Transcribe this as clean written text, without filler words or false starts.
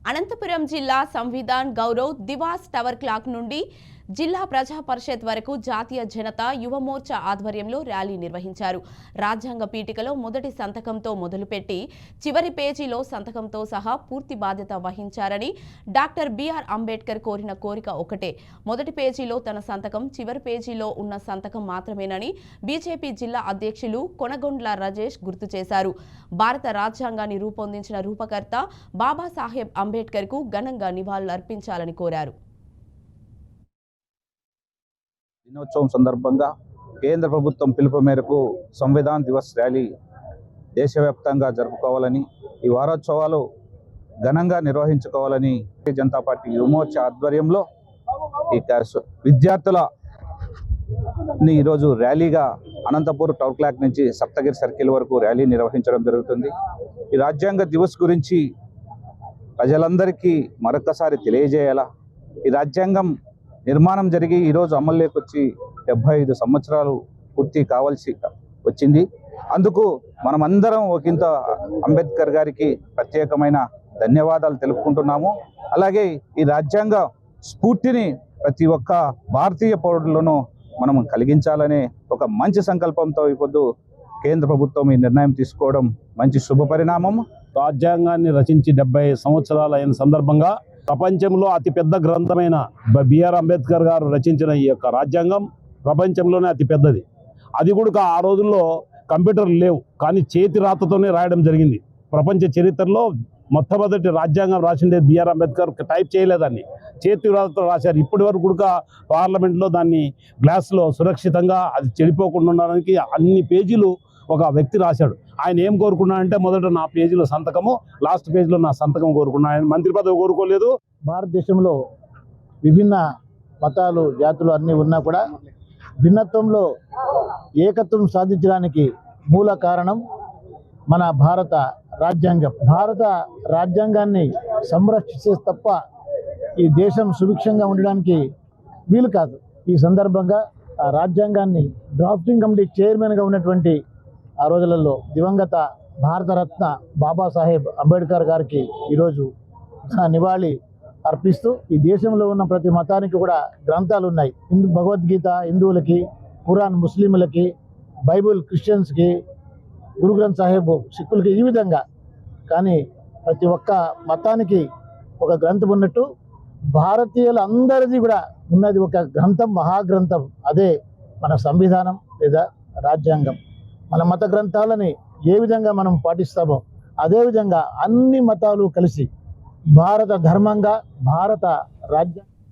అనంతపురం జిల్లా Samvidhan Gaurav Diwas tower clock నుండి జిల్లా ప్రజా పరిషత్ వరకు జాతీయ జనతా యువ మోర్చా ఆధ్వర్యంలో ర్యాలీ నిర్వహించారు. రాజ్యాంగ పీఠికలో మొదటి సంతకంతో మొదలుపెట్టి చివరి పేజీలో సంతకంతో సహా పూర్తి బాధ్యత వహించారని డాక్టర్ బిఆర్ అంబేద్కర్ కోరిన కోరిక ఒకటే, మొదటి పేజీలో తన సంతకం, చివరి పేజీలో ఉన్న సంతకం మాత్రమేనని బీజేపీ జిల్లా అధ్యక్షులు కొనగొండ్ల రాజేష్ గుర్తు చేశారు. భారత రాజ్యాంగాన్ని రూపొందించిన రూపకర్త బాబాసాహెబ్ అంబేద్కర్ కు ఘనంగా నివాళులర్పించాలని కోరారు. దినోత్సవం సందర్భంగా కేంద్ర ప్రభుత్వం పిలుపు మేరకు సంవిధాన్ దివస్ ర్యాలీ దేశవ్యాప్తంగా జరుపుకోవాలని, ఈ వారోత్సవాలు ఘనంగా నిర్వహించుకోవాలని జనతా పార్టీ యువ మోర్చా ఆధ్వర్యంలో ఈ విద్యార్థులని ఈరోజు ర్యాలీగా అనంతపూర్ టవర్ క్లాక్ నుంచి సప్తగిరి సర్కిల్ వరకు ర్యాలీ నిర్వహించడం జరుగుతుంది. ఈ రాజ్యాంగ దివస్ గురించి ప్రజలందరికీ మరొకసారి తెలియజేయాలా. ఈ రాజ్యాంగం నిర్మాణం జరిగి ఈరోజు అమల్లోకి వచ్చి 75 సంవత్సరాలు పూర్తి కావాల్సి వచ్చింది. అందుకు మనమందరం ఒకంత అంబేద్కర్ గారికి ప్రత్యేకమైన ధన్యవాదాలు తెలుపుకుంటున్నాము. అలాగే ఈ రాజ్యాంగ స్ఫూర్తిని ప్రతి ఒక్క భారతీయ పౌరులను మనం కలిగించాలనే ఒక మంచి సంకల్పంతో ఇప్పుడు కేంద్ర ప్రభుత్వం ఈ నిర్ణయం తీసుకోవడం మంచి శుభ పరిణామం. రాజ్యాంగాన్ని రచించి 70 సంవత్సరాలు అయిన సందర్భంగా ప్రపంచంలో అతిపెద్ద గ్రంథమైన బిఆర్ అంబేద్కర్ గారు రచించిన ఈ యొక్క రాజ్యాంగం ప్రపంచంలోనే అతిపెద్దది. అది కూడా ఆ రోజుల్లో కంప్యూటర్లు లేవు, కానీ చేతి రాతతోనే రాయడం జరిగింది. ప్రపంచ చరిత్రలో మొట్టమొదటి రాజ్యాంగం రాసిండేది బిఆర్ అంబేద్కర్. టైప్ చేయలేదాన్ని, చేతి రాతతో రాశారు. ఇప్పటి వరకు కూడా పార్లమెంట్లో దాన్ని గ్లాస్లో సురక్షితంగా అది చెడిపోకుండా ఉండడానికి అన్ని పేజీలు ఒక వ్యక్తి రాశాడు. ఆయన ఏం కోరుకున్నాడంటే మొదట నా పేజీలో సంతకము, లాస్ట్ పేజీలో నా సంతకం కోరుకున్నాడు. ఆయన మంత్రి పదవి కోరుకోలేదు. భారతదేశంలో విభిన్న మతాలు, జాతులు అన్నీ ఉన్నా కూడా భిన్నత్వంలో ఏకత్వం సాధించడానికి మూల కారణం మన భారత రాజ్యాంగం. భారత రాజ్యాంగాన్ని సంరక్షిస్తే తప్ప ఈ దేశం సుభిక్షంగా ఉండడానికి వీలు కాదు. ఈ సందర్భంగా ఆ రాజ్యాంగాన్ని డ్రాఫ్టింగ్ కమిటీ చైర్మన్గా ఉన్నటువంటి ఆ రోజులలో దివంగత భారతరత్న బాబాసాహెబ్ అంబేద్కర్ గారికి ఈరోజు నివాళి అర్పిస్తూ, ఈ దేశంలో ఉన్న ప్రతి మతానికి కూడా గ్రంథాలు ఉన్నాయి. భగవద్గీత హిందువులకి, ఖురాన్ ముస్లింలకి, బైబుల్ క్రిస్టియన్స్కి, గురు గ్రంథ్ సాహెబ్ సిక్కులకి, ఈ విధంగా. కానీ ప్రతి ఒక్క మతానికి ఒక గ్రంథం ఉన్నట్టు భారతీయులందరిది కూడా ఉన్నది ఒక గ్రంథం, మహాగ్రంథం. అదే మన సంవిధానం లేదా రాజ్యాంగం. మన మత గ్రంథాలని ఏ విధంగా మనం పాటిస్తామో అదేవిధంగా అన్ని మతాలు కలిసి భారత ధర్మంగా, భారత రాజ్యాంగం